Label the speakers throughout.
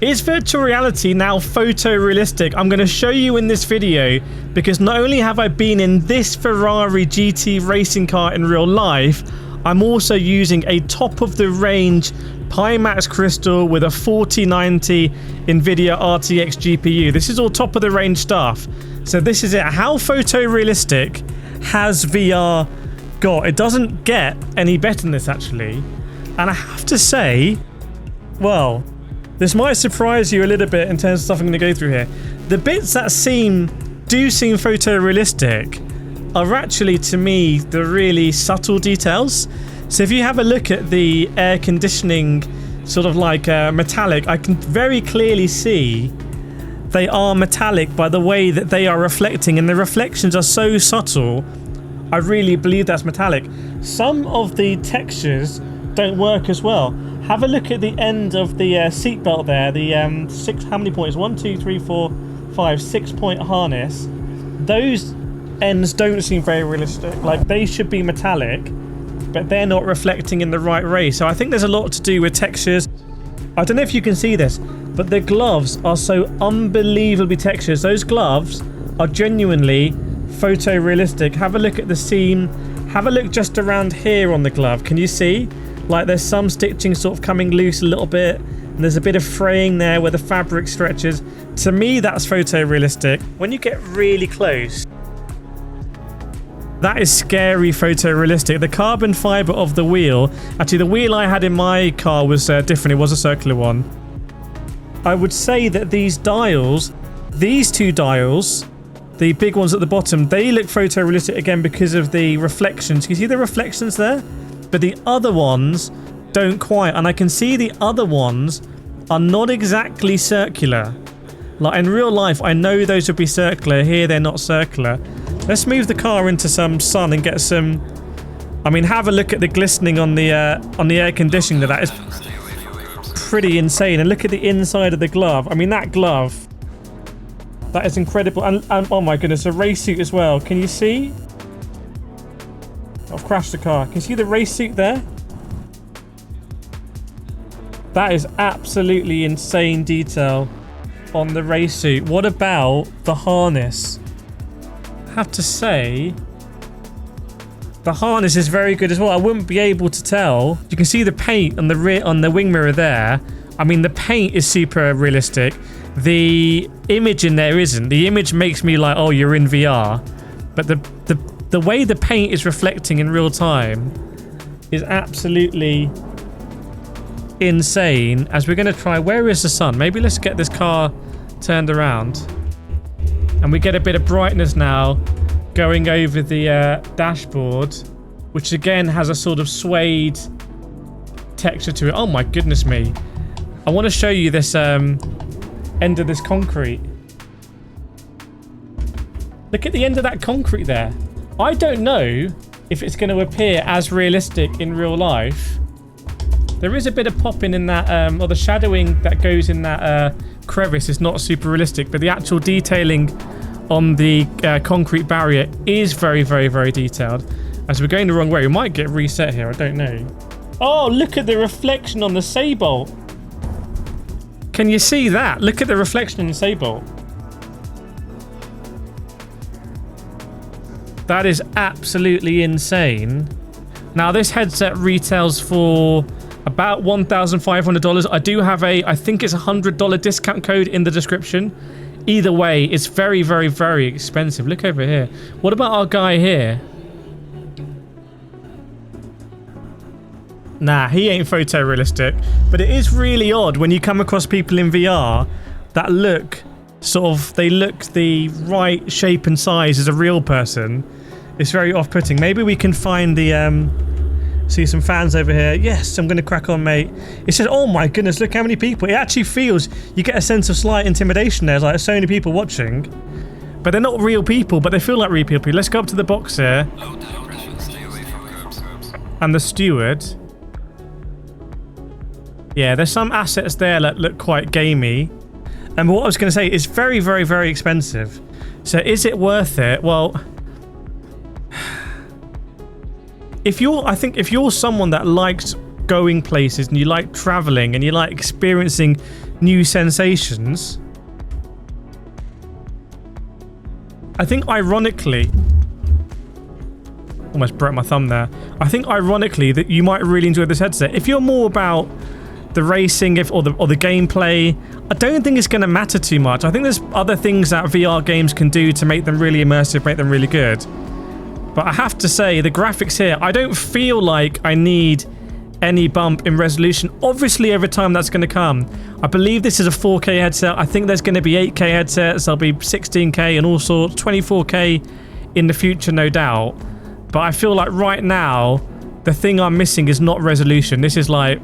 Speaker 1: Is virtual reality now photorealistic? I'm going to show you in this video, because not only have I been in this Ferrari GT racing car in real life, I'm also using a top-of-the-range Pimax crystal with a 4090 NVIDIA RTX GPU. This is all top-of-the-range stuff. So this is it. How photorealistic has VR got? It doesn't get any better than this, actually. And I have to say, well, this might surprise you a little bit in terms of stuff I'm going to go through here. The bits that do seem photorealistic are actually, to me, the really subtle details. So if you have a look at the air conditioning, sort of like metallic, I can very clearly see they are metallic by the way that they are reflecting, and the reflections are so subtle, I really believe that's metallic. Some of the textures don't work as well. Have a look at the end of the seatbelt there, the how many points? 1, 2, 3, 4, 5, 6-point harness. Those ends don't seem very realistic. Like, they should be metallic, but they're not reflecting in the right way. So I think there's a lot to do with textures. I don't know if you can see this, but the gloves are so unbelievably textured. Those gloves are genuinely photorealistic. Have a look at the seam. Have a look just around here on the glove. Can you see? Like, there's some stitching sort of coming loose a little bit, and there's a bit of fraying there where the fabric stretches. To me, that's photorealistic. When you get really close, that is scary photorealistic. The carbon fiber of the wheel, actually the wheel I had in my car was different. It was a circular one. I would say that these dials, these two dials, the big ones at the bottom, they look photorealistic again because of the reflections. You see the reflections there? But the other ones don't quite, and I can see the other ones are not exactly circular. Like, in real life, I know those would be circular. Here, they're not circular. Let's move the car into some sun and get some... I mean, have a look at the glistening on the air conditioning. That is pretty insane. And look at the inside of the glove. I mean, that glove, that is incredible. And oh my goodness, a race suit as well. Can you see? I've crashed the car. Can you see the race suit there? That is absolutely insane detail on the race suit. What about the harness? I have to say, the harness is very good as well. I wouldn't be able to tell. You can see the paint on the rear, on the wing mirror there. I mean, the paint is super realistic. The image in there isn't. The image makes me like, oh, you're in VR. But the way the paint is reflecting in real time is absolutely insane. As we're going to try, where is the sun? Maybe let's get this car turned around. And we get a bit of brightness now going over the dashboard, which again has a sort of suede texture to it. Oh my goodness me. I want to show you this end of this concrete. Look at the end of that concrete there. I don't know if it's going to appear as realistic in real life. There is a bit of popping in that, or the shadowing that goes in that crevice is not super realistic, but the actual detailing on the concrete barrier is very, very, very detailed. As we're going the wrong way, we might get reset here, I don't know. Oh, look at the reflection on the Saybolt. Can you see that? Look at the reflection in the Saybolt. That is absolutely insane. Now, this headset retails for about $1,500. I do have I think it's $100 discount code in the description. Either way, it's very, very, very expensive. Look over here. What about our guy here? Nah, he ain't photorealistic. But it is really odd when you come across people in VR that look sort of, they look the right shape and size as a real person. It's very off-putting. Maybe we can find the see some fans over here. Yes, I'm gonna crack on, mate. It says, oh my goodness, look how many people. It actually feels, you get a sense of slight intimidation there. There's like so many people watching, but they're not real people, but they feel like real people. Let's go up to the box here and the steward. Yeah, there's some assets there that look quite gamey. And what I was going to say is very, very, very expensive. So is it worth it? Well, I think if you're someone that likes going places and you like traveling and you like experiencing new sensations. I think ironically, almost broke my thumb there. I think ironically that you might really enjoy this headset. If you're more about the racing or the gameplay, I don't think it's going to matter too much. I think there's other things that VR games can do to make them really immersive, make them really good. But I have to say, the graphics here, I don't feel like I need any bump in resolution. Obviously, over time that's going to come. I believe this is a 4K headset. I think there's going to be 8K headsets. There'll be 16K and all sorts, 24K in the future, no doubt. But I feel like right now, the thing I'm missing is not resolution. This is like,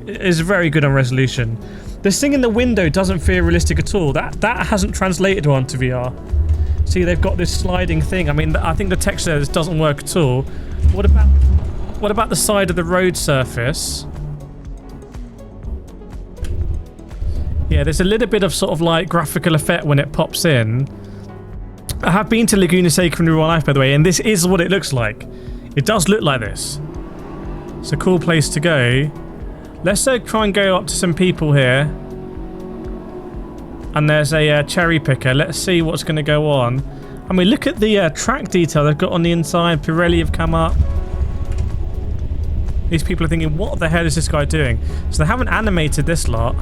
Speaker 1: it's very good on resolution. This thing in the window doesn't feel realistic at all. That hasn't translated onto VR. See, they've got this sliding thing. I mean, I think the texture this doesn't work at all. What about the side of the road surface? Yeah, there's a little bit of sort of like graphical effect when it pops in. I have been to Laguna Seca in real life, by the way, and this is what it looks like. It does look like this. It's a cool place to go. Let's try and go up to some people here. And there's a cherry picker. Let's see what's going to go on. I mean, look at the track detail they've got on the inside. Pirelli have come up. These people are thinking, what the hell is this guy doing? So they haven't animated this lot.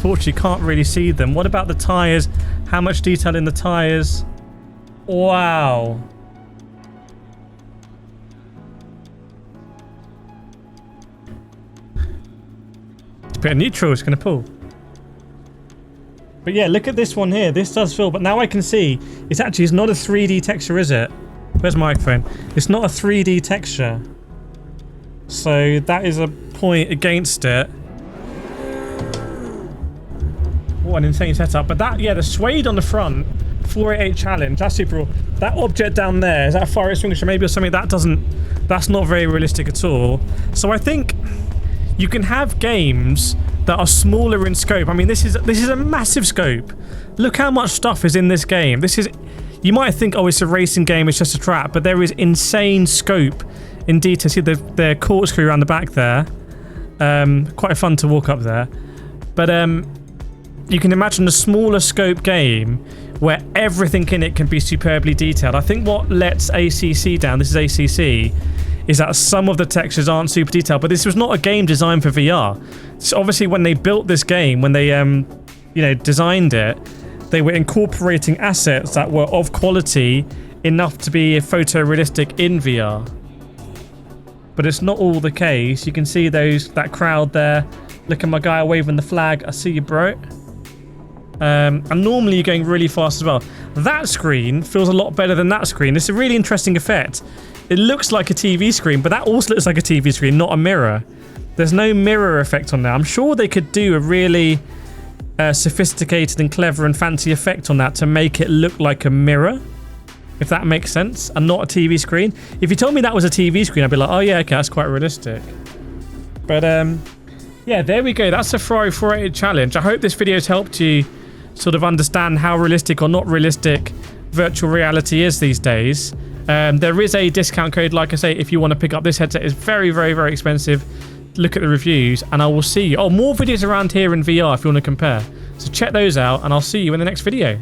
Speaker 1: Fortunately, can't really see them. What about the tyres? How much detail in the tyres? Wow. It's a bit of neutral it's going to pull. But yeah, look at this one here. This does feel, but now I can see it's not a 3D texture, is it? Where's my microphone? It's not a 3D texture. So that is a point against it. What an insane setup. But that, yeah, the suede on the front, 488 challenge, that's super cool. That object down there, is that a fire extinguisher maybe or something? That's not very realistic at all. So I think you can have games that are smaller in scope. I mean, this is a massive scope. Look how much stuff is in this game. You might think, oh, it's a racing game, it's just a trap, but there is insane scope in detail. See the corkscrew around the back there. Quite fun to walk up there. But you can imagine a smaller scope game where everything in it can be superbly detailed. I think what lets ACC down, this is ACC, is that some of the textures aren't super detailed, but this was not a game designed for VR. So obviously when they built this game, when they designed it, they were incorporating assets that were of quality enough to be photorealistic in VR. But it's not all the case. You can see that crowd there. Look at my guy waving the flag. I see you, bro. And normally you're going really fast as well. That screen feels a lot better than that screen. It's a really interesting effect. It looks like a TV screen, but that also looks like a TV screen, not a mirror. There's no mirror effect on there. I'm sure they could do a really sophisticated and clever and fancy effect on that to make it look like a mirror, if that makes sense, and not a TV screen. If you told me that was a TV screen, I'd be like, oh yeah, okay, that's quite realistic. But yeah, there we go. That's the Ferrari 488 challenge. I hope this video has helped you sort of understand how realistic or not realistic virtual reality is these days. There is a discount code, like I say, if you want to pick up this headset. It's very, very, very expensive. Look at the reviews and I will see you. Oh, more videos around here in VR if you want to compare. So check those out and I'll see you in the next video.